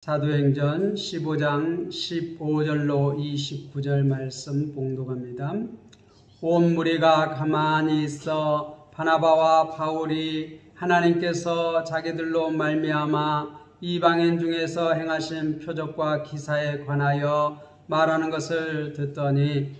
사도행전 15장 15절로 29절 말씀 봉독합니다. 온 무리가 가만히 있어 바나바와 바울이 하나님께서 자기들로 말미암아 이방인 중에서 행하신 표적과 기사에 관하여 말하는 것을 듣더니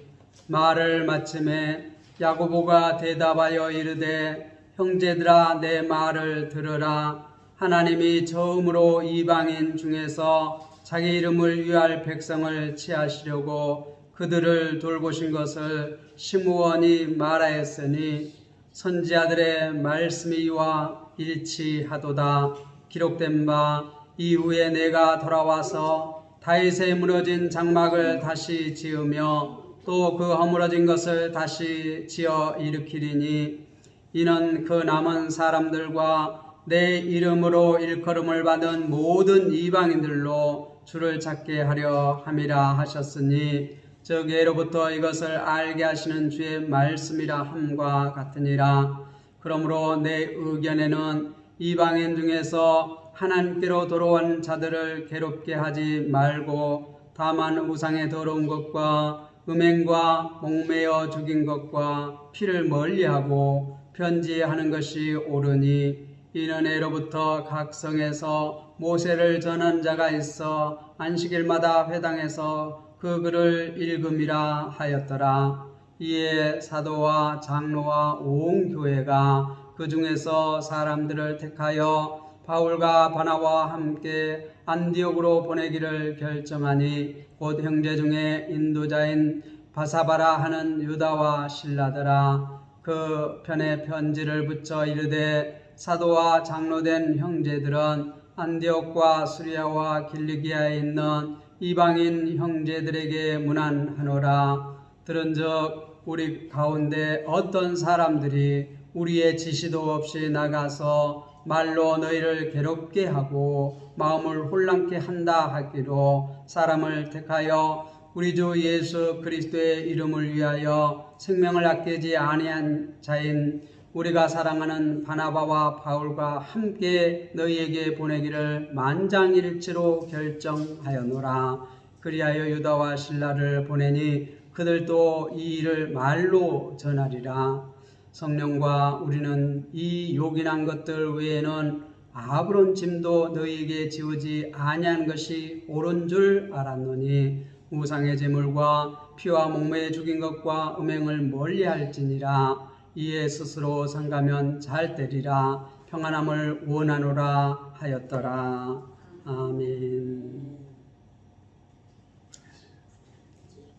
말을 마침에 야고보가 대답하여 이르되 형제들아 내 말을 들으라. 하나님이 처음으로 이방인 중에서 자기 이름을 위할 백성을 취하시려고 그들을 돌보신 것을 시므온이 말하였으니 선지자들의 말씀이 이와 일치하도다. 기록된 바 이후에 내가 돌아와서 다윗의 무너진 장막을 다시 지으며 또 그 허물어진 것을 다시 지어 일으키리니 이는 그 남은 사람들과 내 이름으로 일컬음을 받은 모든 이방인들로 주를 찾게 하려 함이라 하셨으니 즉 예로부터 이것을 알게 하시는 주의 말씀이라 함과 같으니라. 그러므로 내 의견에는 이방인 중에서 하나님께로 돌아온 자들을 괴롭게 하지 말고 다만 우상의 더러운 것과 음행과 목매어 죽인 것과 피를 멀리하고 편지하는 것이 옳으니 이는 예로부터 각 성에서 모세를 전한 자가 있어 안식일마다 회당에서 그 글을 읽음이라 하였더라. 이에 사도와 장로와 온 교회가 그 중에서 사람들을 택하여 바울과 바나바와 함께 안디옥으로 보내기를 결정하니 곧 형제 중에 인도자인 바사바라 하는 유다와 실라더라. 그 편에 편지를 붙여 이르되 사도와 장로된 형제들은 안디옥과 수리아와 길리기아에 있는 이방인 형제들에게 문안하노라. 들은즉 우리 가운데 어떤 사람들이 우리의 지시도 없이 나가서 말로 너희를 괴롭게 하고 마음을 혼란케 한다 하기로 사람을 택하여 우리 주 예수 그리스도의 이름을 위하여 생명을 아끼지 아니한 자인 우리가 사랑하는 바나바와 바울과 함께 너희에게 보내기를 만장일치로 결정하였노라. 그리하여 유다와 실라를 보내니 그들도 이 일을 말로 전하리라. 성령과 우리는 이 요긴한 것들 외에는 아무런 짐도 너희에게 지우지 아니한 것이 옳은 줄 알았노니 우상의 제물과 피와 목매에 죽인 것과 음행을 멀리할지니라. 이에 스스로 상가면 잘 되리라. 평안함을 원하노라 하였더라. 아멘.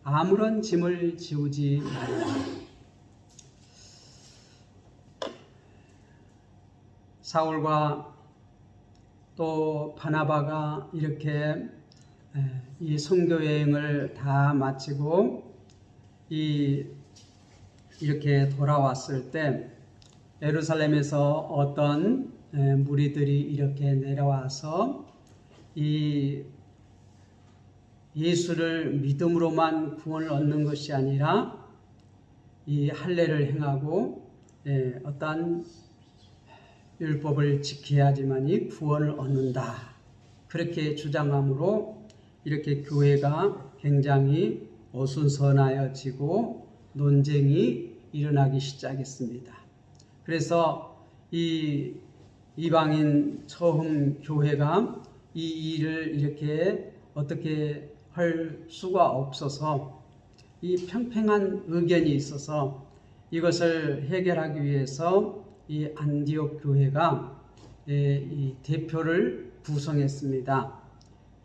아무런 짐을 지우지 말라. 사울과 또 바나바가 이렇게 이 선교 여행을 다 마치고 이렇게 돌아왔을 때 예루살렘에서 어떤 무리들이 이렇게 내려와서 이 예수를 믿음으로만 구원을 얻는 것이 아니라 이 할례를 행하고 어떤 율법을 지켜야지만이 구원을 얻는다. 그렇게 주장함으로 이렇게 교회가 굉장히 어수선하여지고 논쟁이 일어나기 시작했습니다. 그래서 이 이방인 처음 교회가 이 일을 이렇게 어떻게 할 수가 없어서 이 평평한 의견이 있어서 이것을 해결하기 위해서 이 안디옥 교회가 이 대표를 구성했습니다.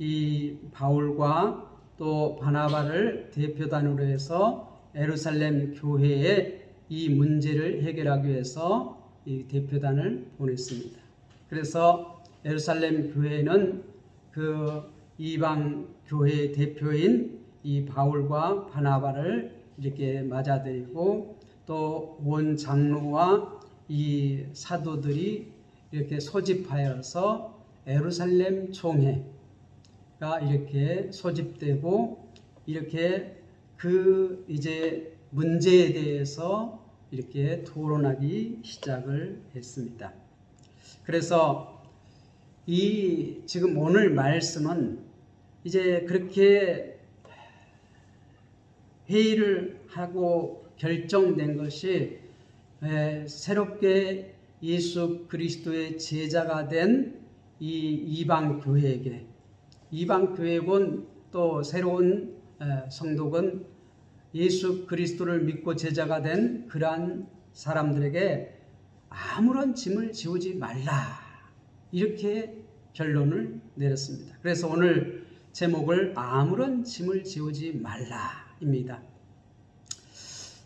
이 바울과 또 바나바를 대표단으로 해서 예루살렘 교회에 이 문제를 해결하기 위해서 이 대표단을 보냈습니다. 그래서 예루살렘 교회는 그 이방 교회 대표인 이 바울과 바나바를 이렇게 맞아들이고 또 원 장로와 이 사도들이 이렇게 소집하여서 예루살렘 총회가 이렇게 소집되고 이렇게 그 이제 문제에 대해서 이렇게 토론하기 시작을 했습니다. 그래서 이 지금 오늘 말씀은 이제 그렇게 회의를 하고 결정된 것이 새롭게 예수 그리스도의 제자가 된 이 이방 교회에게, 이방 교회군 또 새로운 성도군 예수 그리스도를 믿고 제자가 된 그러한 사람들에게 아무런 짐을 지우지 말라, 이렇게 결론을 내렸습니다. 그래서 오늘 제목을 아무런 짐을 지우지 말라입니다.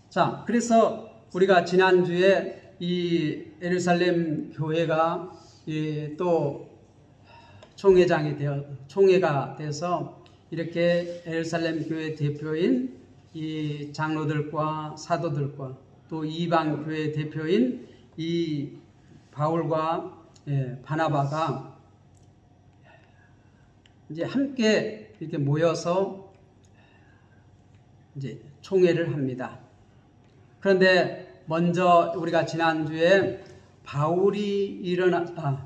자, 그래서 우리가 지난주에 이 예루살렘 교회가 또 총회가 돼서 이렇게 예루살렘 교회 대표인 이 장로들과 사도들과 또 이방 교회 대표인 이 바울과 바나바가 이제 함께 이렇게 모여서 이제 총회를 합니다. 그런데 먼저 우리가 지난주에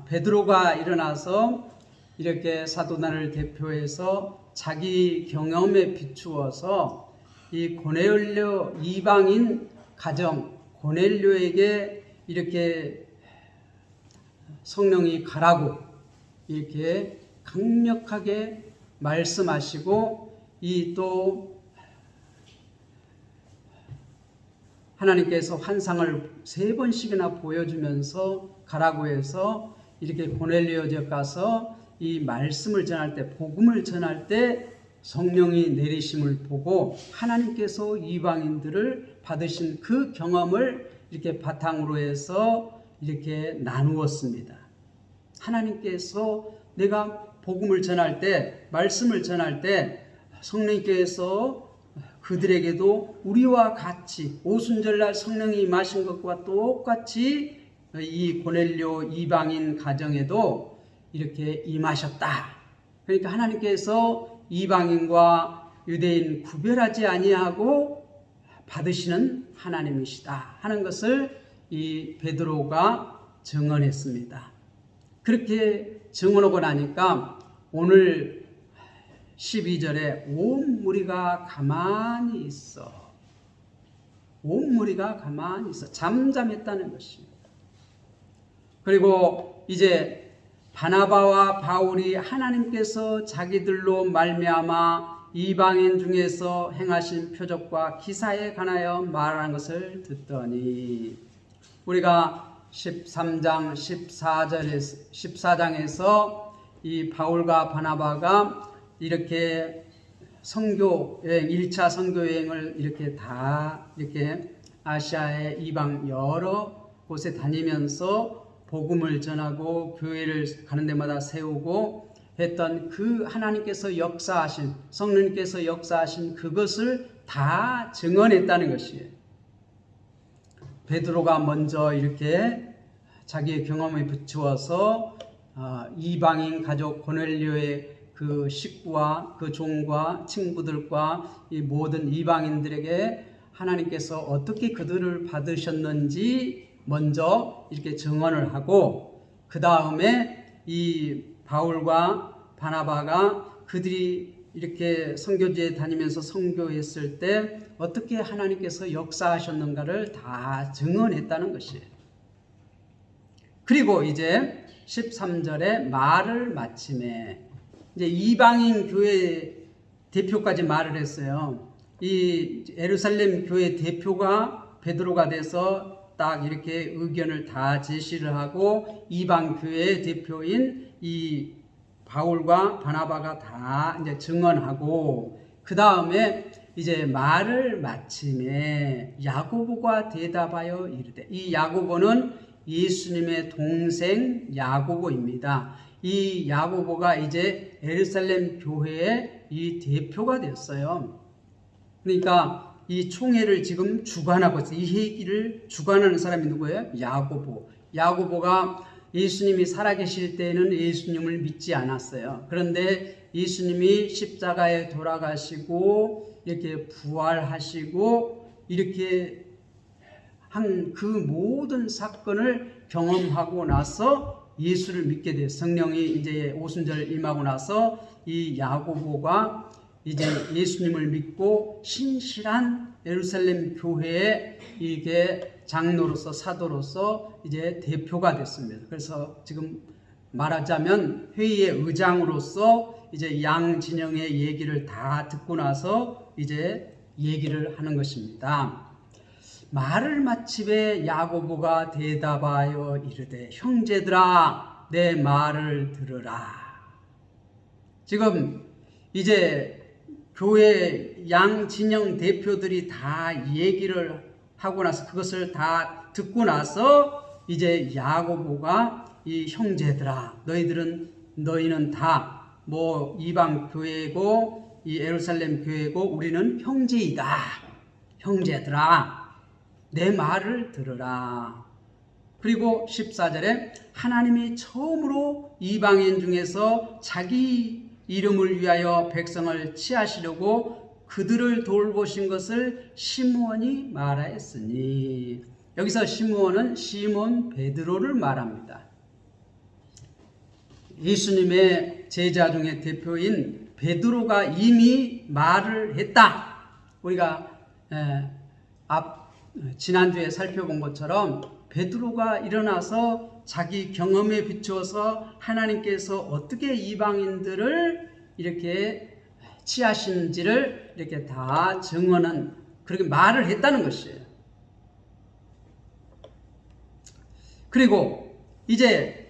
베드로가 일어나서 이렇게 사도단을 대표해서 자기 경험에 비추어서 이 고넬료 이방인 가정 고넬료에게 이렇게 성령이 가라고 이렇게 강력하게 말씀하시고 이 또 하나님께서 환상을 3번씩이나 보여주면서 가라고 해서 이렇게 고넬료 집 가서 이 말씀을 전할 때, 복음을 전할 때 성령이 내리심을 보고 하나님께서 이방인들을 받으신 그 경험을 이렇게 바탕으로 해서 이렇게 나누었습니다. 하나님께서 내가 복음을 전할 때, 말씀을 전할 때 성령께서 그들에게도 우리와 같이 오순절날 성령이 임하신 것과 똑같이 이 고넬료 이방인 가정에도 이렇게 임하셨다. 그러니까 하나님께서 이방인과 유대인 구별하지 아니하고 받으시는 하나님이시다 하는 것을 이 베드로가 증언했습니다. 그렇게 증언하고 나니까 오늘 12절에 온 무리가 가만히 있어. 온 무리가 가만히 있어. 잠잠했다는 것입니다. 그리고 이제 바나바와 바울이 하나님께서 자기들로 말미암아 이방인 중에서 행하신 표적과 기사에 관하여 말하는 것을 듣더니, 우리가 13장 14장에서 이 바울과 바나바가 이렇게 선교여행, 1차 선교여행을 이렇게 다 이렇게 아시아의 이방 여러 곳에 다니면서 복음을 전하고 교회를 가는 데마다 세우고 했던 그 하나님께서 역사하신, 성령님께서 역사하신 그것을 다 증언했다는 것이에요. 베드로가 먼저 이렇게 자기의 경험에 비추어서 이방인 가족 고넬료의 그 식구와 그 종과 친구들과 이 모든 이방인들에게 하나님께서 어떻게 그들을 받으셨는지 먼저 이렇게 증언을 하고, 그 다음에 이 바울과 바나바가 그들이 이렇게 선교지에 다니면서 선교했을 때 어떻게 하나님께서 역사하셨는가를 다 증언했다는 것이에요. 그리고 이제 13절에 말을 마침에 이제 이방인 교회 대표까지 말을 했어요. 이 예루살렘 교회 대표가 베드로가 돼서 딱 이렇게 의견을 다 제시를 하고 이방 교회의 대표인 이 바울과 바나바가 다 이제 증언하고, 그 다음에 이제 말을 마침에 야고보가 대답하여 이르되, 이 야고보는 예수님의 동생 야고보입니다. 이 야고보가 이제 예루살렘 교회의 이 대표가 됐어요. 그러니까 이 총회를 지금 주관하고 있어요. 이 회의를 주관하는 사람이 누구예요? 야고보. 야고보가 예수님이 살아계실 때에는 예수님을 믿지 않았어요. 그런데 예수님이 십자가에 돌아가시고 이렇게 부활하시고 이렇게 한 그 모든 사건을 경험하고 나서 예수를 믿게 돼. 성령이 이제 오순절 임하고 나서 이 야고보가 이제 예수님을 믿고 신실한 예루살렘 교회에 이게 장로로서 사도로서 이제 대표가 됐습니다. 그래서 지금 말하자면 회의의 의장으로서 이제 양 진영의 얘기를 다 듣고 나서 이제 얘기를 하는 것입니다. 말을 마치되 야고보가 대답하여 이르되 형제들아 내 말을 들으라. 지금 이제 교회 양 진영 대표들이 다 얘기를 하고 나서 그것을 다 듣고 나서 이제 야고보가 이 형제들아 너희는 다 뭐 이방 교회고 이 예루살렘 교회고 우리는 형제이다. 형제들아 내 말을 들으라. 그리고 14절에 하나님이 처음으로 이방인 중에서 자기 이름을 위하여 백성을 취하시려고 그들을 돌보신 것을 시므온이 말하였으니, 여기서 시므온은 시몬 베드로를 말합니다. 예수님의 제자 중에 대표인 베드로가 이미 말을 했다. 우리가 지난주에 살펴본 것처럼 베드로가 일어나서 자기 경험에 비추어서 하나님께서 어떻게 이방인들을 이렇게 취하신지를 이렇게 다 증언한, 그렇게 말을 했다는 것이에요. 그리고 이제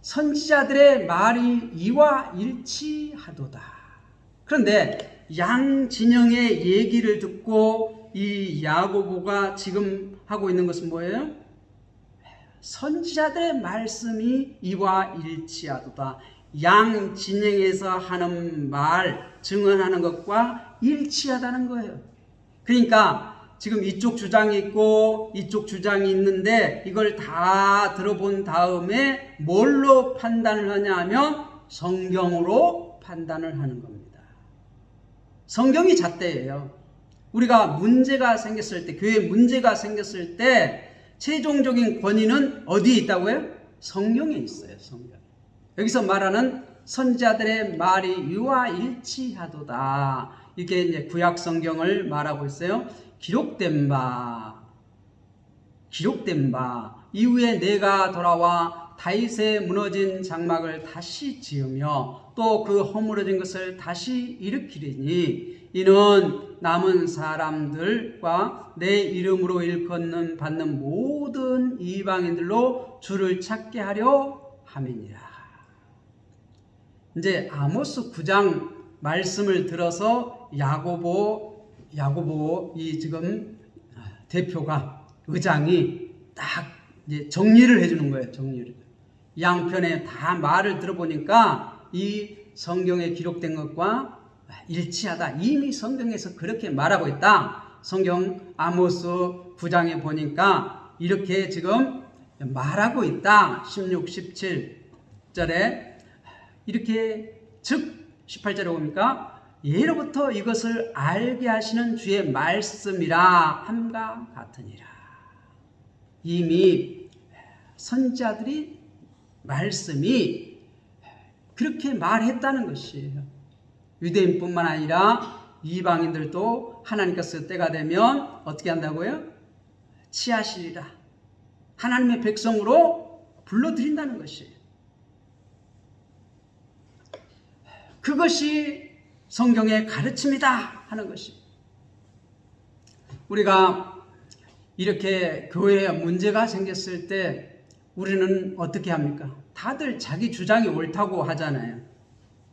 선지자들의 말이 이와 일치하도다. 그런데 양 진영의 얘기를 듣고 이 야고보가 지금 하고 있는 것은 뭐예요? 선지자들의 말씀이 이와 일치하도다. 양 진영에서 하는 말, 증언하는 것과 일치하다는 거예요. 그러니까 지금 이쪽 주장이 있고 이쪽 주장이 있는데 이걸 다 들어본 다음에 뭘로 판단을 하냐 하면 성경으로 판단을 하는 겁니다. 성경이 잣대예요. 우리가 문제가 생겼을 때, 교회에 문제가 생겼을 때 최종적인 권위는 어디에 있다고요? 성경에 있어요. 성경. 여기서 말하는 선지자들의 말이 이와 일치하도다. 이게 이제 구약 성경을 말하고 있어요. 기록된 바 이후에 내가 돌아와 다윗의 무너진 장막을 다시 지으며 또 그 허물어진 것을 다시 일으키리니 이는 남은 사람들과 내 이름으로 일컫는 받는 모든 이방인들로 주를 찾게 하려 함이니라. 이제 아모스 9장 말씀을 들어서 야고보 이 지금 대표가, 의장이 딱 이제 정리를 해주는 거예요. 정리를. 양편에 다 말을 들어보니까 이 성경에 기록된 것과 일치하다. 이미 성경에서 그렇게 말하고 있다. 성경 아모스 9장에 보니까 이렇게 지금 말하고 있다. 16, 17절에 이렇게 즉 18절에 보니까 예로부터 이것을 알게 하시는 주의 말씀이라 함과 같으니라. 이미 선지자들이 말씀이 그렇게 말했다는 것이에요. 유대인뿐만 아니라 이방인들도 하나님께서 때가 되면 어떻게 한다고요? 취하시리라. 하나님의 백성으로 불러들인다는 것이에요. 그것이 성경의 가르침이다 하는 것이. 우리가 이렇게 교회에 문제가 생겼을 때 우리는 어떻게 합니까? 다들 자기 주장이 옳다고 하잖아요.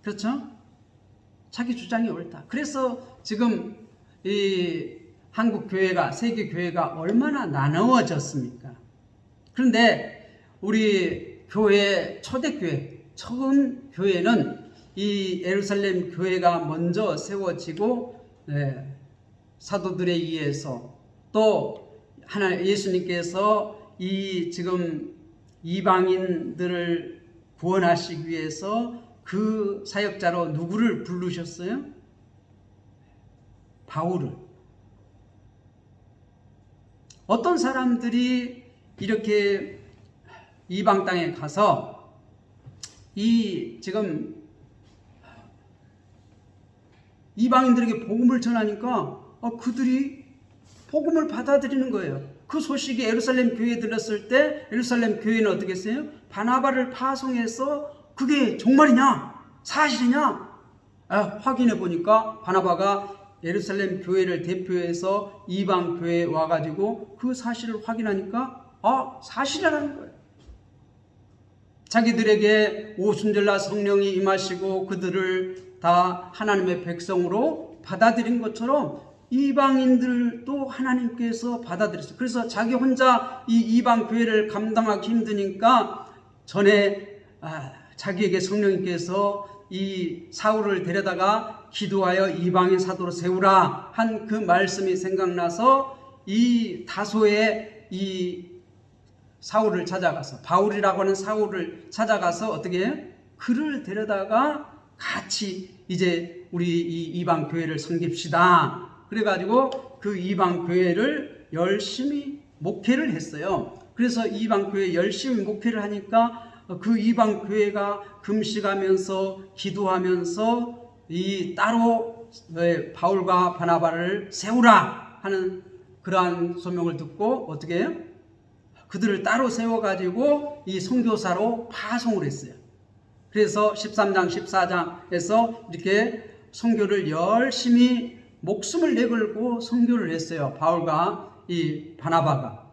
그렇죠? 자기 주장이 옳다. 그래서 지금 이 한국 교회가, 세계 교회가 얼마나 나누어졌습니까? 그런데 우리 교회, 초대교회, 처음 교회는 이 예루살렘 교회가 먼저 세워지고 사도들에 의해서 또 예수님께서 이 지금 이방인들을 구원하시기 위해서 그 사역자로 누구를 부르셨어요? 바울을. 어떤 사람들이 이렇게 이방 땅에 가서 지금 이방인들에게 복음을 전하니까 그들이 복음을 받아들이는 거예요. 그 소식이 예루살렘 교회에 들렸을 때 예루살렘 교회는 어떻게 했어요? 바나바를 파송해서 그게 정말이냐? 사실이냐? 확인해 보니까 바나바가 예루살렘 교회를 대표해서 이방 교회에 와가지고 그 사실을 확인하니까 사실이라는 거예요. 자기들에게 오순절날 성령이 임하시고 그들을 다 하나님의 백성으로 받아들인 것처럼 이방인들도 하나님께서 받아들였어요. 그래서 자기 혼자 이 이방 교회를 감당하기 힘드니까 전에 자기에게 성령님께서 이 사울을 데려다가 기도하여 이방인 사도로 세우라 한 그 말씀이 생각나서 이 다소의 이 사울을 찾아가서 바울이라고 하는 사울을 찾아가서 어떻게 해요? 그를 데려다가 같이 이제 우리 이 이방 교회를 섬깁시다. 그래가지고 그 이방 교회를 열심히 목회를 했어요. 그래서 이방 교회 열심히 목회를 하니까 그 이방 교회가 금식하면서 기도하면서 이 따로 바울과 바나바를 세우라 하는 그러한 소명을 듣고 어떻게 해요? 그들을 따로 세워가지고 이 선교사로 파송을 했어요. 그래서 13장 14장에서 이렇게 선교를 열심히 목숨을 내걸고 선교를 했어요. 바울과 이 바나바가.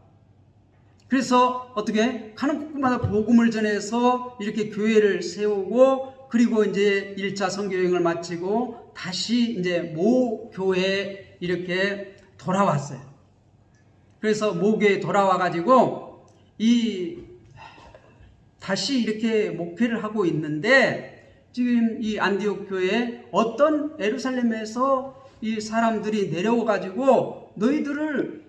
그래서 어떻게 가는 곳마다 복음을 전해서 이렇게 교회를 세우고 그리고 이제 1차 선교 여행을 마치고 다시 이제 모 교회에 이렇게 돌아왔어요. 그래서 모 교회에 돌아와 가지고 다시 이렇게 목회를 하고 있는데 지금 이 안디옥 교회에 어떤 예루살렘에서 이 사람들이 내려와 가지고 너희들을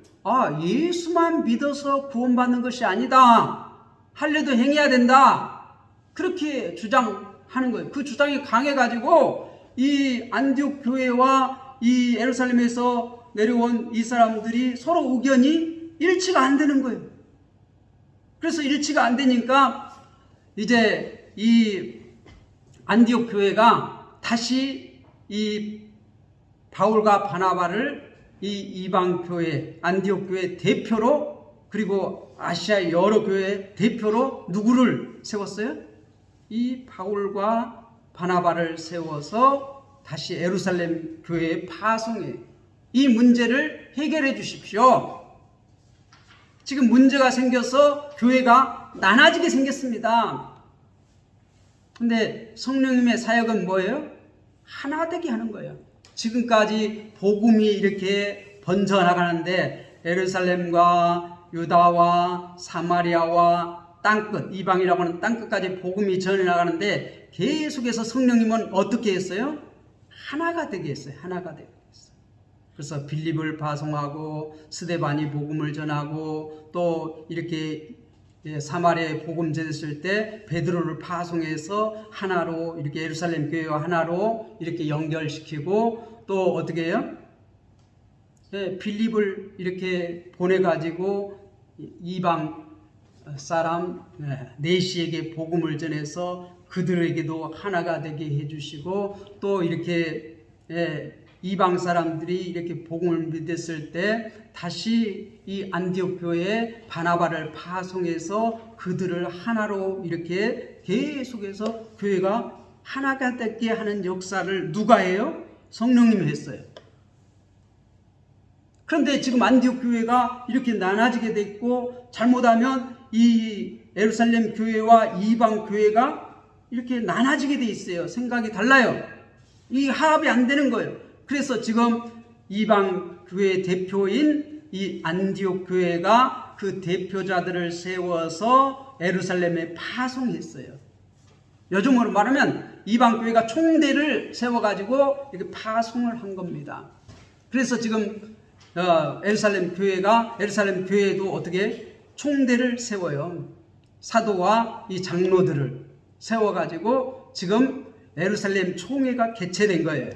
예수만 믿어서 구원받는 것이 아니다. 할례도 행해야 된다. 그렇게 주장하는 거예요. 그 주장이 강해 가지고 이 안디옥 교회와 이 예루살렘에서 내려온 이 사람들이 서로 의견이 일치가 안 되는 거예요. 그래서 일치가 안 되니까 이제 이 안디옥 교회가 다시 이 바울과 바나바를 이 이방 교회 안디옥 교회 대표로 그리고 아시아 여러 교회 대표로 누구를 세웠어요? 이 바울과 바나바를 세워서 다시 예루살렘 교회에 파송해 이 문제를 해결해 주십시오. 지금 문제가 생겨서 교회가 나눠지게 생겼습니다. 근데 성령님의 사역은 뭐예요? 하나 되게 하는 거예요. 지금까지 복음이 이렇게 번져나가는데 예루살렘과 유다와 사마리아와 땅끝, 이방이라고 하는 땅끝까지 복음이 전해나가는데 계속해서 성령님은 어떻게 했어요? 하나가 되게 했어요. 하나가 되게 했어요. 그래서 빌립을 파송하고 스데반이 복음을 전하고 또 이렇게 사마리아에 복음 전했을 때 베드로를 파송해서 하나로 이렇게 예루살렘 교회와 하나로 이렇게 연결시키고 또 어떻게 해요? 빌립을 이렇게 보내가지고 이방 사람 네시에게 복음을 전해서 그들에게도 하나가 되게 해주시고 또 이렇게 이방 사람들이 이렇게 복음을 믿었을 때 다시 이 안디옥 교회에 바나바를 파송해서 그들을 하나로 이렇게 계속해서 교회가 하나가 되게 하는 역사를 누가 해요? 성령님이 했어요. 그런데 지금 안디옥 교회가 이렇게 나눠지게 됐고 잘못하면 이 예루살렘 교회와 이방 교회가 이렇게 나눠지게 돼 있어요. 생각이 달라요. 이 화합이 안 되는 거예요. 그래서 지금 이방 교회 대표인 이 안디옥 교회가 그 대표자들을 세워서 예루살렘에 파송했어요. 요즘으로 말하면 이방 교회가 총대를 세워가지고 이렇게 파송을 한 겁니다. 그래서 지금 예루살렘 교회도 어떻게 총대를 세워요. 사도와 이 장로들을 세워가지고 지금 예루살렘 총회가 개최된 거예요.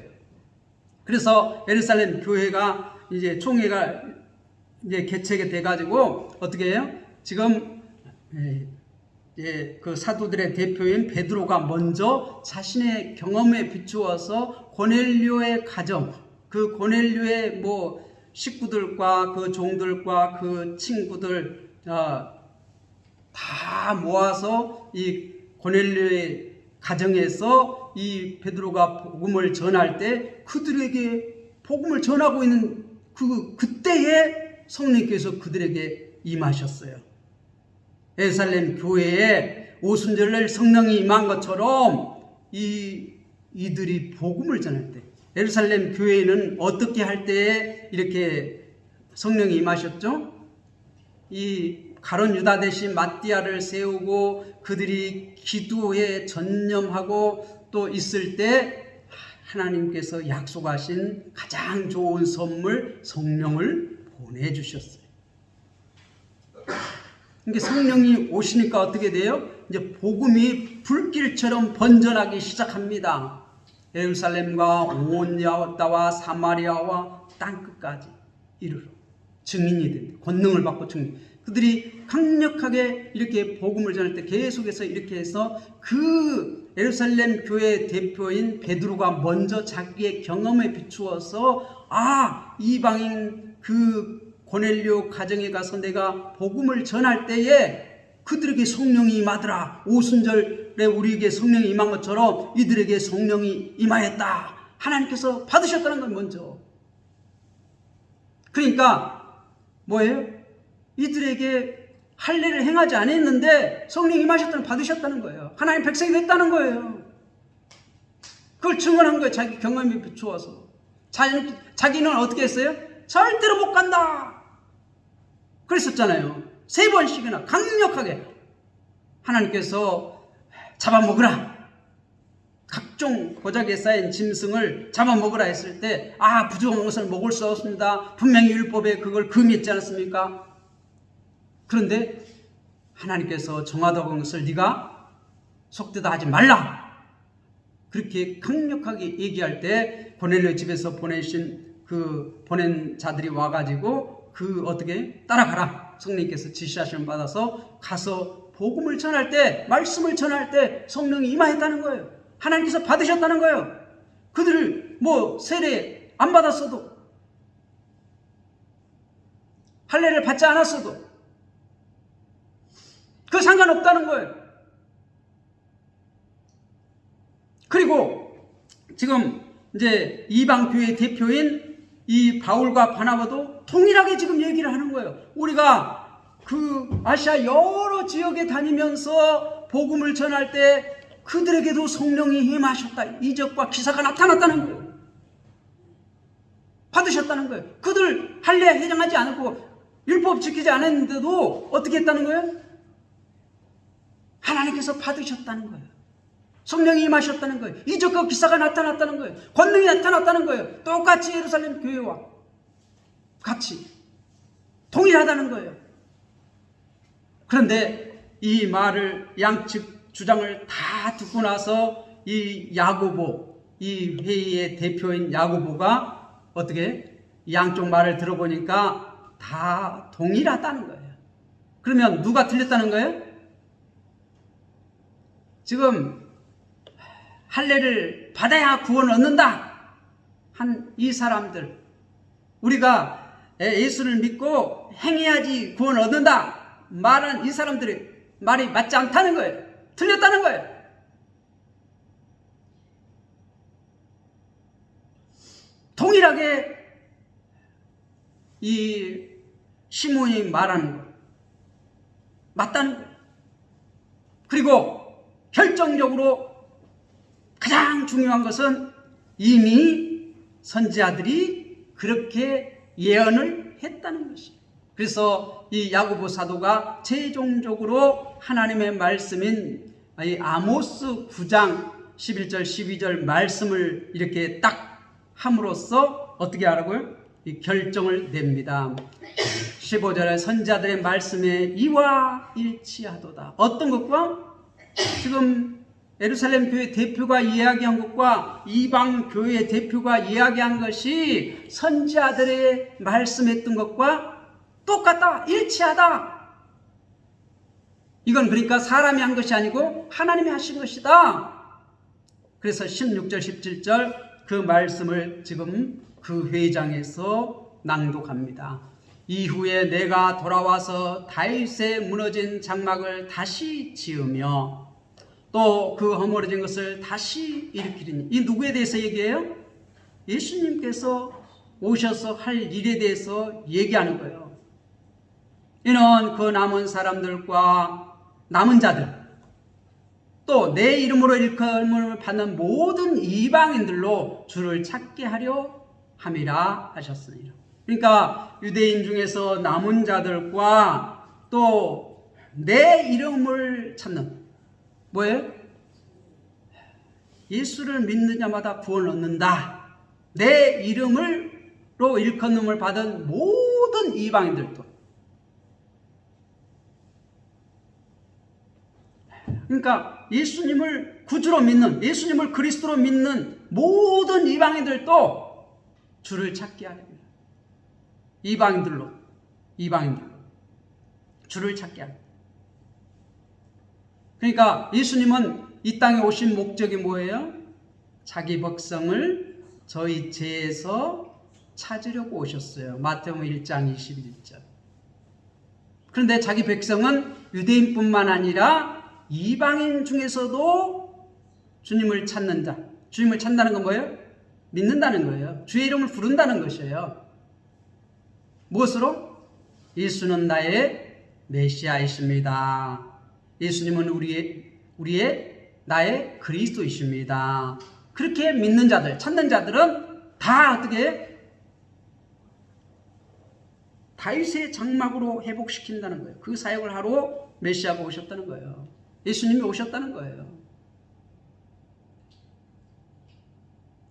그래서 예루살렘 교회가 이제 총회가 이제 개최가 돼가지고 어떻게 해요? 지금 그 사도들의 대표인 베드로가 먼저 자신의 경험에 비추어서 고넬료의 가정, 그 고넬료의 뭐 식구들과 그 종들과 그 친구들 다 모아서 이 고넬료의 가정에서 이 베드로가 복음을 전할 때 그들에게 복음을 전하고 있는 그때에 성령께서 그들에게 임하셨어요. 예루살렘 교회에 오순절날 성령이 임한 것처럼 이들이 복음을 전할 때 예루살렘 교회는 어떻게 할 때에 이렇게 성령이 임하셨죠? 이 가룟 유다 대신 마띠아를 세우고 그들이 기도에 전념하고 또 있을 때 하나님께서 약속하신 가장 좋은 선물 성령을 보내주셨어요. 그러니까 성령이 오시니까 어떻게 돼요? 이제 복음이 불길처럼 번져나기 시작합니다. 예루살렘과 온 야다와 사마리아와 땅끝까지 이르러 증인이 된다. 권능을 받고 증인. 그들이 강력하게 이렇게 복음을 전할 때 계속해서 이렇게 해서 그 예루살렘 교회 대표인 베드로가 먼저 자기의 경험에 비추어서 이방인 그 고넬료 가정에 가서 내가 복음을 전할 때에 그들에게 성령이 임하더라. 오순절에 우리에게 성령이 임한 것처럼 이들에게 성령이 임하였다. 하나님께서 받으셨다는 건 먼저. 그러니까 뭐예요? 이들에게 할례를 행하지 않았는데 성령이 임하셨다는 받으셨다는 거예요. 하나님 백성이 됐다는 거예요. 그걸 증언한 거예요. 자기 경험에 비추어서. 자기는 어떻게 했어요? 절대로 못 간다. 그랬었잖아요. 3번씩이나 강력하게 하나님께서 잡아먹으라. 각종 고작에 쌓인 짐승을 잡아먹으라 했을 때 부정한 것을 먹을 수 없습니다. 분명히 율법에 그걸 금했지 않았습니까? 그런데 하나님께서 정하다고 한 것을 네가 속되다 하지 말라. 그렇게 강력하게 얘기할 때 고넬료 집에서 보낸 자들이 와가지고 어떻게 따라가라. 성령께서 지시하심을 받아서 가서 복음을 전할 때, 말씀을 전할 때 성령이 임하였다는 거예요. 하나님께서 받으셨다는 거예요. 그들 세례 안 받았어도, 할례를 받지 않았어도 그 상관없다는 거예요. 그리고 지금 이제 이방 교회 대표인 이 바울과 바나바도 동일하게 지금 얘기를 하는 거예요. 우리가 그 아시아 여러 지역에 다니면서 복음을 전할 때 그들에게도 성령이 임하셨다. 이적과 기사가 나타났다는 거예요. 받으셨다는 거예요. 그들 할례 해당하지 않고 율법 지키지 않았는데도 어떻게 했다는 거예요? 하나님께서 받으셨다는 거예요. 성령이 임하셨다는 거예요. 이적과 기사가 나타났다는 거예요. 권능이 나타났다는 거예요. 똑같이 예루살렘 교회와 같이 동일하다는 거예요. 그런데 이 말을 양측 주장을 다 듣고 나서 이 야고보, 이 회의의 대표인 야고보가 어떻게 양쪽 말을 들어보니까 다 동일하다는 거예요. 그러면 누가 틀렸다는 거예요? 지금 할례를 받아야 구원을 얻는다 한 이 사람들, 우리가 예수를 믿고 행해야지 구원을 얻는다 말한 이 사람들의 말이 맞지 않다는 거예요. 틀렸다는 거예요. 동일하게 이 시몬이 말하는 거 맞다는 거예요. 그리고 결정적으로 가장 중요한 것은 이미 선지자들이 그렇게 예언을 했다는 것이에요. 그래서 이 야고보 사도가 최종적으로 하나님의 말씀인 이 아모스 9장 11절 12절 말씀을 이렇게 딱 함으로써 어떻게 하라고요? 이 결정을 냅니다. 15절에 선지자들의 말씀에 이와 일치하도다. 어떤 것과? 지금 예루살렘 교회 대표가 이야기한 것과 이방 교회 대표가 이야기한 것이 선지자들의 말씀했던 것과 똑같다, 일치하다. 이건 그러니까 사람이 한 것이 아니고 하나님이 하신 것이다. 그래서 16절 17절 그 말씀을 지금 그 회장에서 낭독합니다. 이후에 내가 돌아와서 다윗의 무너진 장막을 다시 지으며 또 그 허물어진 것을 다시 일으키리니. 이 누구에 대해서 얘기해요? 예수님께서 오셔서 할 일에 대해서 얘기하는 거예요. 이는 그 남은 사람들과 남은 자들 또 내 이름으로 일컬음을 받는 모든 이방인들로 주를 찾게 하려 함이라 하셨으니라. 그러니까 유대인 중에서 남은 자들과 또 내 이름을 찾는 뭐예요? 예수를 믿는 자마다 구원을 얻는다. 내 이름으로 일컬음을 받은 모든 이방인들도. 그러니까 예수님을 구주로 믿는, 예수님을 그리스도로 믿는 모든 이방인들도 주를 찾게 하렵니다. 이방인들로 주를 찾게 합니다. 그러니까 예수님은 이 땅에 오신 목적이 뭐예요? 자기 백성을 저희 죄에서 찾으려고 오셨어요. 마태복음 1장 21절. 그런데 자기 백성은 유대인뿐만 아니라 이방인 중에서도 주님을 찾는 자. 주님을 찾는다는 건 뭐예요? 믿는다는 거예요. 주의 이름을 부른다는 것이에요. 무엇으로? 예수는 나의 메시아이십니다. 예수님은 나의 그리스도이십니다. 그렇게 믿는 자들, 찾는 자들은 다 어떻게 다윗의 장막으로 회복시킨다는 거예요. 그 사역을 하러 메시아가 오셨다는 거예요. 예수님이 오셨다는 거예요.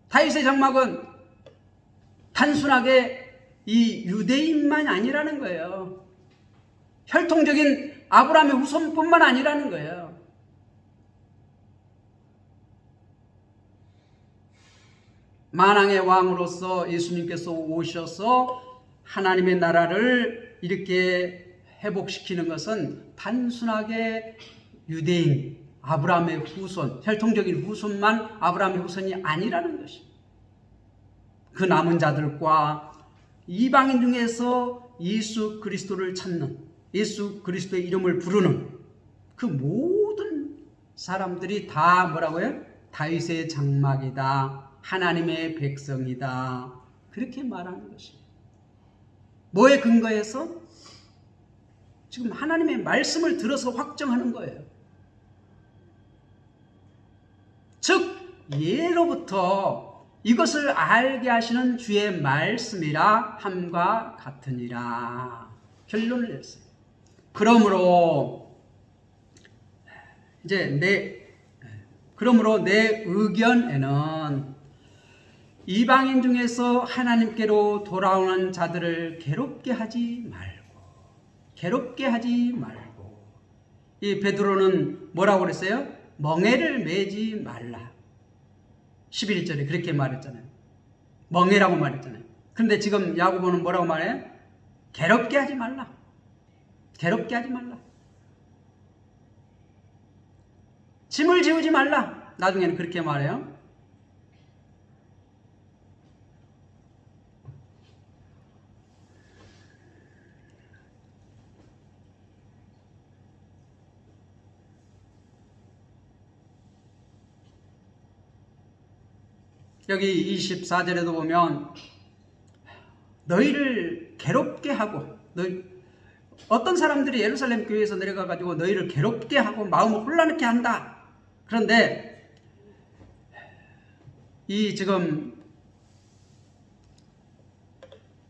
다윗의 장막은 단순하게 이 유대인만 아니라는 거예요. 혈통적인 아브라함의 후손뿐만 아니라는 거예요. 만왕의 왕으로서 예수님께서 오셔서 하나님의 나라를 이렇게 회복시키는 것은 단순하게 유대인, 아브라함의 후손, 혈통적인 후손만 아브라함의 후손이 아니라는 것입니다. 그 남은 자들과 이방인 중에서 예수 그리스도를 찾는, 예수 그리스도의 이름을 부르는 그 모든 사람들이 다 뭐라고요? 다윗의 장막이다. 하나님의 백성이다. 그렇게 말하는 것입니다. 뭐에 근거해서? 지금 하나님의 말씀을 들어서 확정하는 거예요. 즉 예로부터 이것을 알게 하시는 주의 말씀이라 함과 같으니라. 결론을 냈어요. 그러므로 내 의견에는 이방인 중에서 하나님께로 돌아오는 자들을 괴롭게 하지 말고. 이 베드로는 뭐라고 그랬어요? 멍에를 매지 말라. 11절에 그렇게 말했잖아요. 멍에라고 말했잖아요. 그런데 지금 야고보는 뭐라고 말해요? 괴롭게 하지 말라. 짐을 지우지 말라. 나중에는 그렇게 말해요. 여기 24절에도 보면 너희를 괴롭게 하고, 어떤 사람들이 예루살렘 교회에서 내려가가지고 너희를 괴롭게 하고 마음을 혼란하게 한다. 그런데 이 지금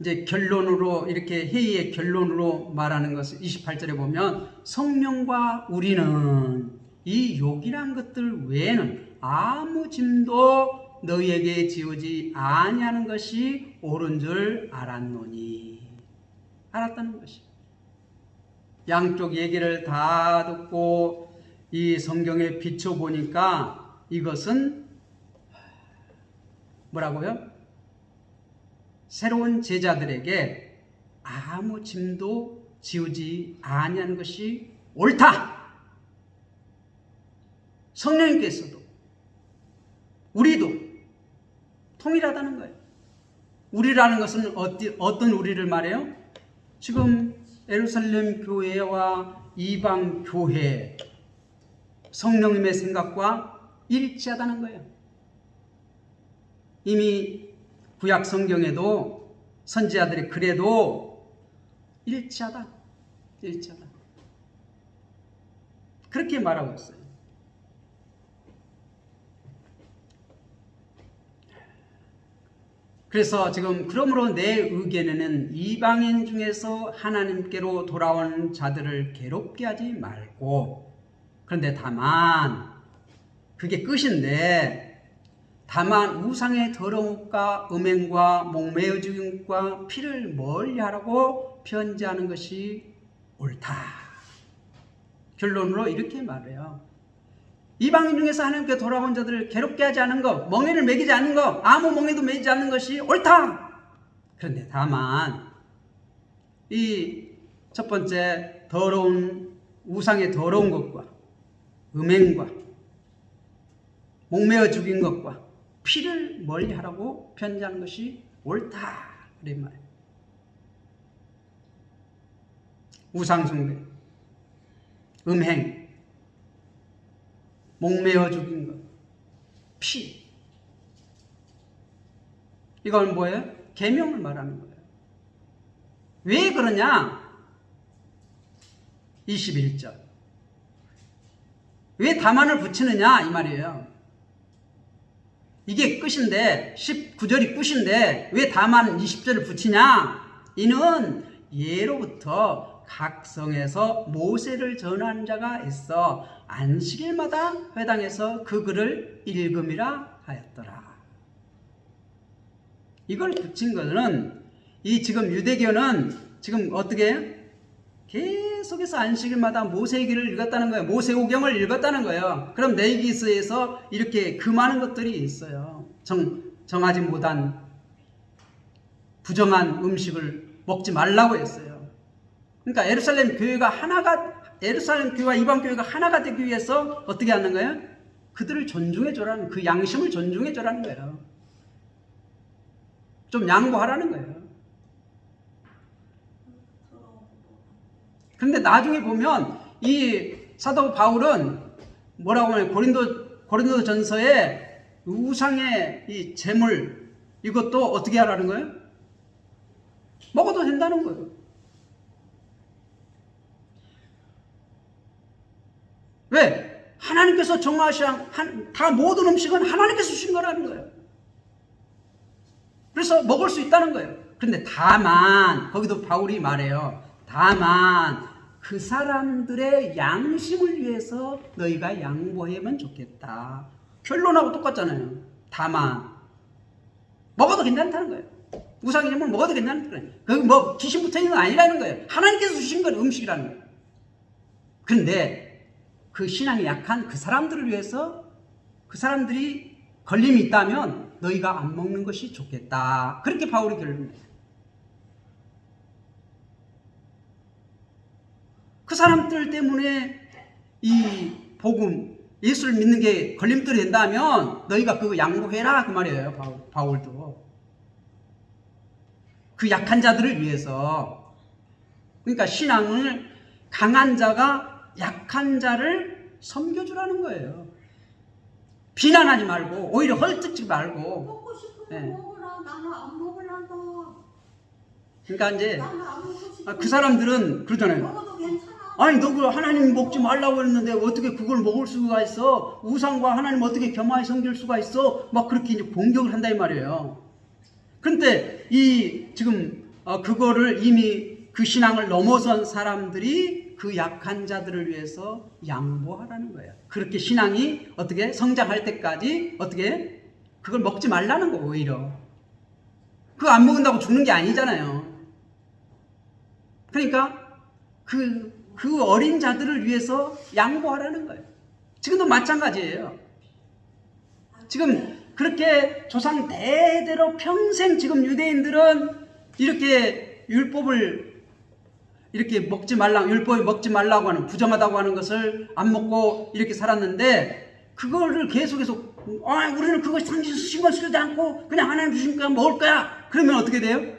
이제 결론으로, 이렇게 회의의 결론으로 말하는 것을 28절에 보면 성령과 우리는 이 욕이란 것들 외에는 아무 짐도 너희에게 지우지 아니하는 것이 옳은 줄 알았다는 것이. 양쪽 얘기를 다 듣고 이 성경에 비춰보니까 이것은 뭐라고요? 새로운 제자들에게 아무 짐도 지우지 아니하는 것이 옳다. 성령님께서도 우리도 통일하다는 거예요. 우리라는 것은 어떤 우리를 말해요? 지금 예루살렘 교회와 이방 교회 성령님의 생각과 일치하다는 거예요. 이미 구약 성경에도 선지자들의 글에도 일치하다. 그렇게 말하고 있어요. 그래서 지금 그러므로 내 의견에는 이방인 중에서 하나님께로 돌아온 자들을 괴롭게 하지 말고, 그런데 다만 그게 끝인데, 다만 우상의 더러움과 음행과 목매어 죽임과 피를 멀리하라고 편지하는 것이 옳다. 결론으로 이렇게 말해요. 이방인 중에서 하나님께 돌아온 자들을 괴롭게 하지 않은 것, 멍에를 매기지 않는 것, 아무 멍에도 매지 않는 것이 옳다. 그런데 다만 이 첫 번째 더러운 우상의 더러운 것과 음행과 목매어 죽인 것과 피를 멀리하라고 편지하는 것이 옳다. 그래 말이에요. 우상숭배, 음행, 목매어 죽인 것, 피. 이건 뭐예요? 계명을 말하는 거예요. 왜 그러냐? 21절. 왜 다만을 붙이느냐? 이 말이에요. 이게 끝인데, 19절이 끝인데 왜 다만 20절을 붙이냐? 이는 예로부터 각 성에서 모세를 전하는 자가 있어 안식일마다 회당에서 그 글을 읽음이라 하였더라. 이걸 붙인 것은 이 지금 유대교는 지금 어떻게 해요? 계속해서 안식일마다 모세의 글을 읽었다는 거예요. 모세오경을 읽었다는 거예요. 그럼 레위기서에서 이렇게 그 많은 것들이 있어요. 정하지 못한 부정한 음식을 먹지 말라고 했어요. 그러니까 예루살렘 교회와 이방 교회가 하나가 되기 위해서 어떻게 하는 거예요? 그들을 존중해 줘라는, 그 양심을 존중해 줘라는 거예요. 좀 양보하라는 거예요. 그런데 나중에 보면 이 사도 바울은 뭐라고 하냐면 고린도 전서에 우상의 이 제물 이것도 어떻게 하라는 거예요? 먹어도 된다는 거예요. 왜? 하나님께서 정하신 다 모든 음식은 하나님께서 주신 거라는 거예요. 그래서 먹을 수 있다는 거예요. 그런데 다만 거기도 바울이 말해요. 다만 그 사람들의 양심을 위해서 너희가 양보하면 좋겠다. 결론하고 똑같잖아요. 다만 먹어도 괜찮다는 거예요. 우상이념을 먹어도 괜찮다는 거예요. 그게 뭐 귀신 붙어 있는 건 아니라는 거예요. 하나님께서 주신 건 음식이라는 거예요. 그런데 그 신앙이 약한 그 사람들을 위해서 그 사람들이 걸림이 있다면 너희가 안 먹는 것이 좋겠다. 그렇게 바울이 결론해요. 그 사람들 때문에 이 복음, 예수를 믿는 게 걸림돌이 된다면 너희가 그거 양보해라 그 말이에요. 바울도. 그 약한 자들을 위해서. 그러니까 신앙을 강한 자가 약한 자를 섬겨주라는 거예요. 비난하지 말고 오히려 헐뜯지 말고. 먹고 싶으면 먹으라. 나는 안 먹으란다. 그러니까 이제 그 사람들은 그러잖아요. 먹어도 괜찮아. 아니 너 그 하나님 먹지 말라고 했는데 어떻게 그걸 먹을 수가 있어? 우상과 하나님 어떻게 겸하여 섬길 수가 있어? 막 그렇게 이제 공격을 한다 이 말이에요. 그런데 이 지금 그거를 이미 그 신앙을 넘어선 사람들이 그 약한 자들을 위해서 양보하라는 거예요. 그렇게 신앙이 어떻게 성장할 때까지 어떻게 그걸 먹지 말라는 거 오히려. 그거 안 먹는다고 죽는 게 아니잖아요. 그러니까 그 어린 자들을 위해서 양보하라는 거예요. 지금도 마찬가지예요. 지금 그렇게 조상 대대로 평생 지금 유대인들은 이렇게 율법을 이렇게 율법이 먹지 말라고 하는 부정하다고 하는 것을 안 먹고 이렇게 살았는데 그거를 계속해서 우리는 그거 신경 쓰지 않고 그냥 하나님 주신 거 먹을 거야. 그러면 어떻게 돼요?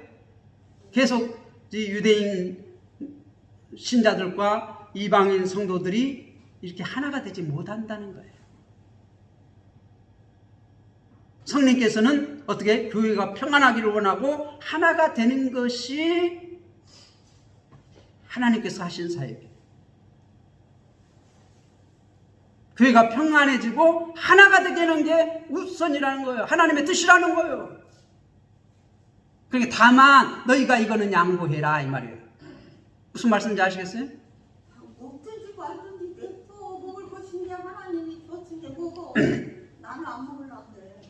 계속 이 유대인 신자들과 이방인 성도들이 이렇게 하나가 되지 못한다는 거예요. 성령께서는 어떻게 교회가 평안하기를 원하고 하나가 되는 것이 하나님께서 하신 사역이에요. 교회가 평안해지고 하나가 되게 하는 게 우선이라는 거예요. 하나님의 뜻이라는 거예요. 그러니까 다만 너희가 이거는 양보해라 이 말이에요. 무슨 말씀인지 아시겠어요? 먹든지 말든지 냅둬. 먹을 것인데 하나님이 줬은 게 먹어. 나는 안 먹을란데.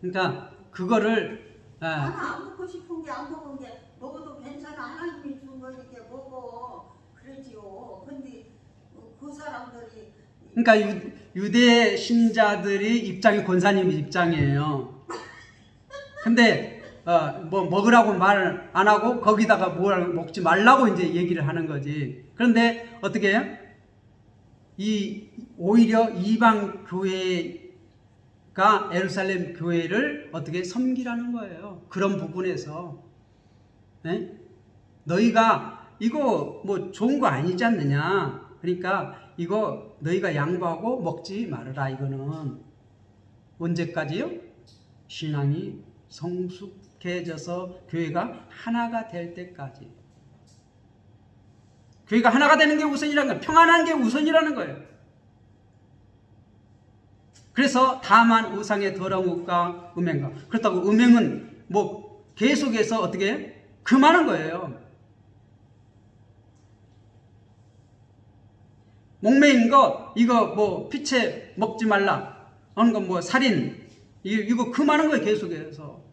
그러니까 그거를 나는 안 먹고 싶은 게 안 먹은 게 먹어도 괜찮아. 하나님이 준 거 이렇게 먹어. 그러지요. 근데 그 사람들이 그러니까 유대 신자들이 입장이 권사님 입장이에요. 근데 뭐 먹으라고 말 안 하고 거기다가 뭘 먹지 말라고 이제 얘기를 하는 거지. 그런데 어떻게 해요? 오히려 이방 교회가 예루살렘 교회를 어떻게 섬기라는 거예요. 그런 부분에서 네? 너희가 이거 뭐 좋은 거 아니지 않느냐. 그러니까 이거 너희가 양보하고 먹지 말아라. 이거는 언제까지요? 신앙이 성숙해져서 교회가 하나가 될 때까지. 교회가 하나가 되는 게 우선이라는 거예요. 평안한 게 우선이라는 거예요. 그래서 다만 우상의 더러운 것과 음행과. 그렇다고 음행은 뭐 계속해서 어떻게 해요? 금하는 거예요. 목매인 거 이거 뭐 피채 먹지 말라 하는 거 뭐 살인 이거 금하는 거예요. 계속해서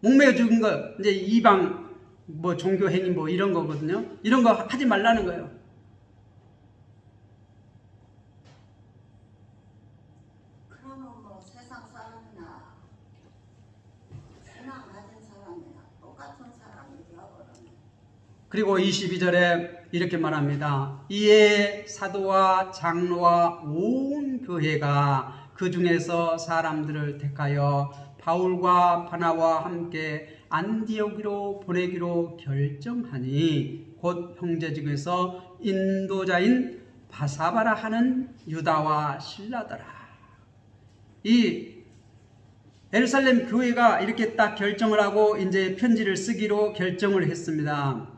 목매어 죽은 거 이제 이방 뭐 종교 행위 뭐 이런 거거든요. 이런 거 하지 말라는 거예요. 그러면 뭐 세상 사람이나 신앙 가진 사람이나 똑같은 사람이 되어버렸네. 그리고 22절에 이렇게 말합니다. 이에 사도와 장로와 온 교회가 그 중에서 사람들을 택하여 바울과 바나와 함께 안디옥으로 보내기로 결정하니 곧 형제중에서 인도자인 바사바라 하는 유다와 실라더라. 이 예루살렘 교회가 이렇게 딱 결정을 하고 이제 편지를 쓰기로 결정을 했습니다.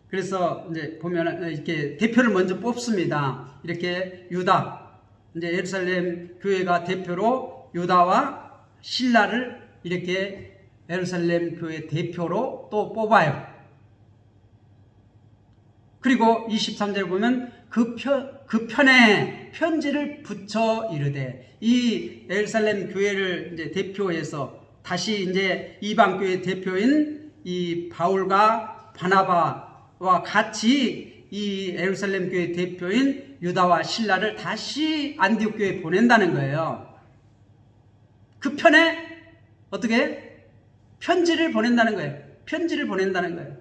그래서 이제 보면 이렇게 대표를 먼저 뽑습니다. 이렇게 유다, 이제 예루살렘 교회가 대표로 유다와 실라를 이렇게 예루살렘 교회 대표로 또 뽑아요. 그리고 23절에 보면 그 편에 편지를 붙여 이르되, 이 예루살렘 교회를 이제 대표해서 다시 이제 이방 교회 대표인 이 바울과 바나바와 같이 이 예루살렘 교회 대표인 유다와 실라를 다시 안디옥 교회에 보낸다는 거예요. 그 편에 어떻게 편지를 보낸다는 거예요. 편지를 보낸다는 거예요.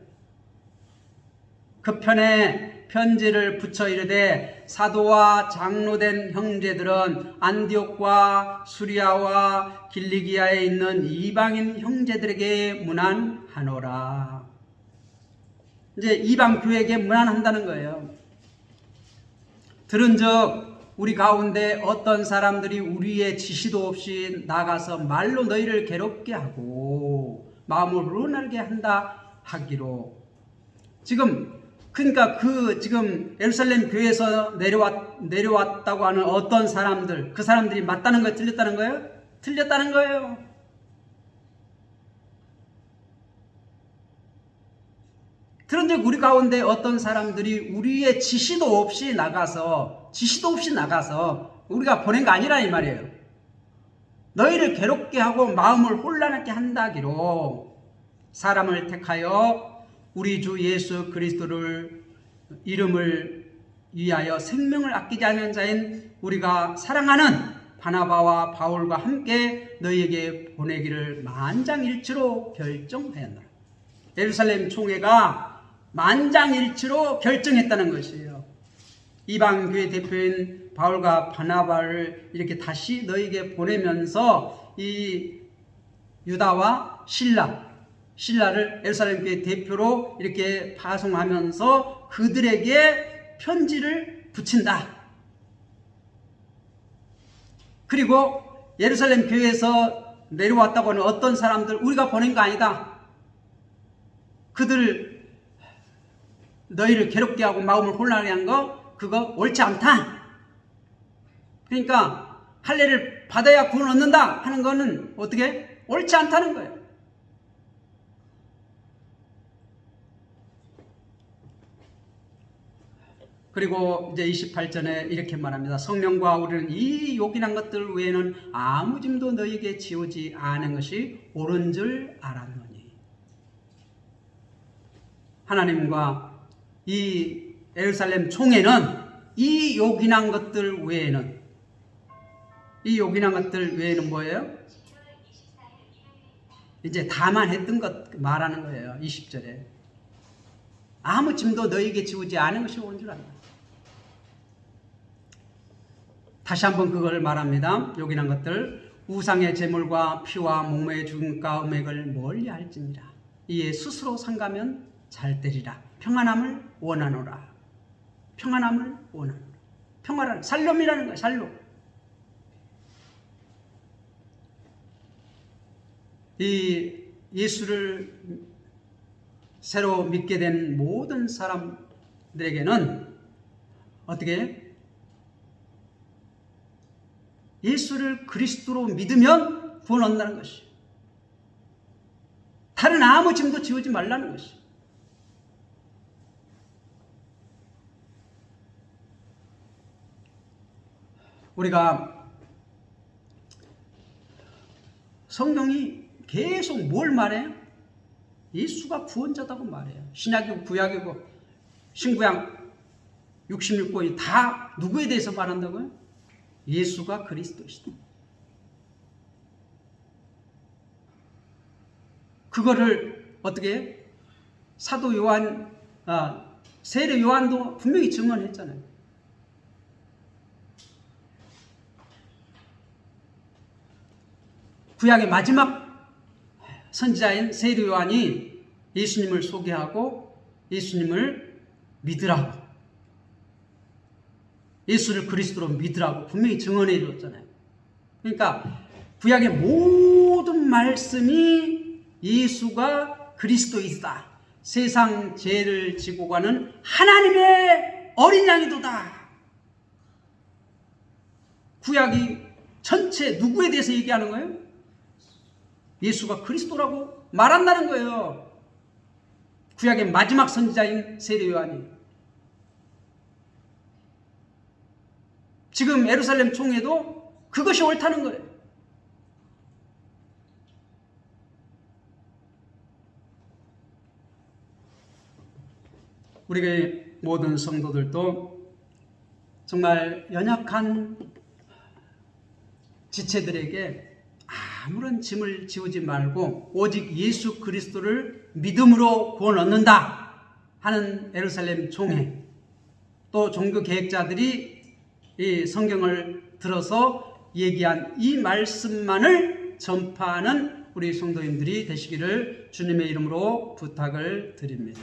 그 편에 편지를 붙여 이르되 사도와 장로된 형제들은 안디옥과 수리아와 길리기아에 있는 이방인 형제들에게 문안하노라. 이제 이방 교회에게 문안한다는 거예요. 들은즉 우리 가운데 어떤 사람들이 우리의 지시도 없이 나가서 말로 너희를 괴롭게 하고 마음을 불안하게 한다 하기로. 그러니까 지금 예루살렘 교회에서 내려왔다고 하는 어떤 사람들, 그 사람들이 맞다는 거예요? 틀렸다는 거예요? 틀렸다는 거예요. 그런데 우리 가운데 어떤 사람들이 우리의 지시도 없이 나가서 우리가 보낸 거 아니라 이 말이에요. 너희를 괴롭게 하고 마음을 혼란하게 한다기로 사람을 택하여 우리 주 예수 그리스도를 이름을 위하여 생명을 아끼지 않는 자인 우리가 사랑하는 바나바와 바울과 함께 너희에게 보내기를 만장일치로 결정하였노라. 예루살렘 총회가 만장일치로 결정했다는 것이에요. 이방교회 대표인 바울과 바나바를 이렇게 다시 너에게 보내면서 이 유다와 신라를 예루살렘 교회 대표로 이렇게 파송하면서 그들에게 편지를 붙인다. 그리고 예루살렘 교회에서 내려왔다고 하는 어떤 사람들 우리가 보낸 거 아니다. 그들 너희를 괴롭게 하고 마음을 혼란하게 한 거 그거 옳지 않다. 그러니까 할례를 받아야 구원 얻는다 하는 거는 어떻게? 옳지 않다는 거예요. 그리고 이제 28절에 이렇게 말합니다. 성령과 우리는 이 요긴한 것들 외에는 아무 짐도 너희에게 지우지 않은 것이 옳은 줄 알았노니. 하나님과 이 예루살렘 총회는 이 요긴한 것들 외에는 뭐예요? 이제 다만 했던 것 말하는 거예요. 20절에 아무 짐도 너희에게 지우지 않은 것이 옳은 줄 안다. 다시 한번 그걸 말합니다. 요긴한 것들 우상의 제물과 피와 목매의 죽음과 음액을 멀리 할지니라. 이에 스스로 상가면 잘 되리라. 평안함을 원하노라. 평안함을 원하노라. 평화라는 살롬이라는 거야. 살롬. 이 예수를 새로 믿게 된 모든 사람들에게는 어떻게 예수를 그리스도로 믿으면 구원 얻는다는 것이, 다른 아무 짐도 지우지 말라는 것이. 우리가 성경이 계속 뭘 말해요? 예수가 구원자다고 말해요. 신약이고 구약이고 신구약 66권이 다 누구에 대해서 말한다고요? 예수가 그리스도시다. 그거를 어떻게 해요? 사도 요한, 세례 요한도 분명히 증언했잖아요. 구약의 마지막 선지자인 세례 요한이 예수님을 소개하고 예수님을 믿으라고, 예수를 그리스도로 믿으라고 분명히 증언해 줬잖아요. 그러니까 구약의 모든 말씀이 예수가 그리스도이다, 세상 죄를 지고 가는 하나님의 어린 양이도다. 구약이 전체 누구에 대해서 얘기하는 거예요? 예수가 그리스도라고 말한다는 거예요. 구약의 마지막 선지자인 세례 요한이. 지금 예루살렘 총회도 그것이 옳다는 거예요. 우리의 모든 성도들도 정말 연약한 지체들에게 아무런 짐을 지우지 말고 오직 예수 그리스도를 믿음으로 구원 얻는다 하는 예루살렘 총회, 또 종교 계획자들이 이 성경을 들어서 얘기한 이 말씀만을 전파하는 우리 성도님들이 되시기를 주님의 이름으로 부탁을 드립니다.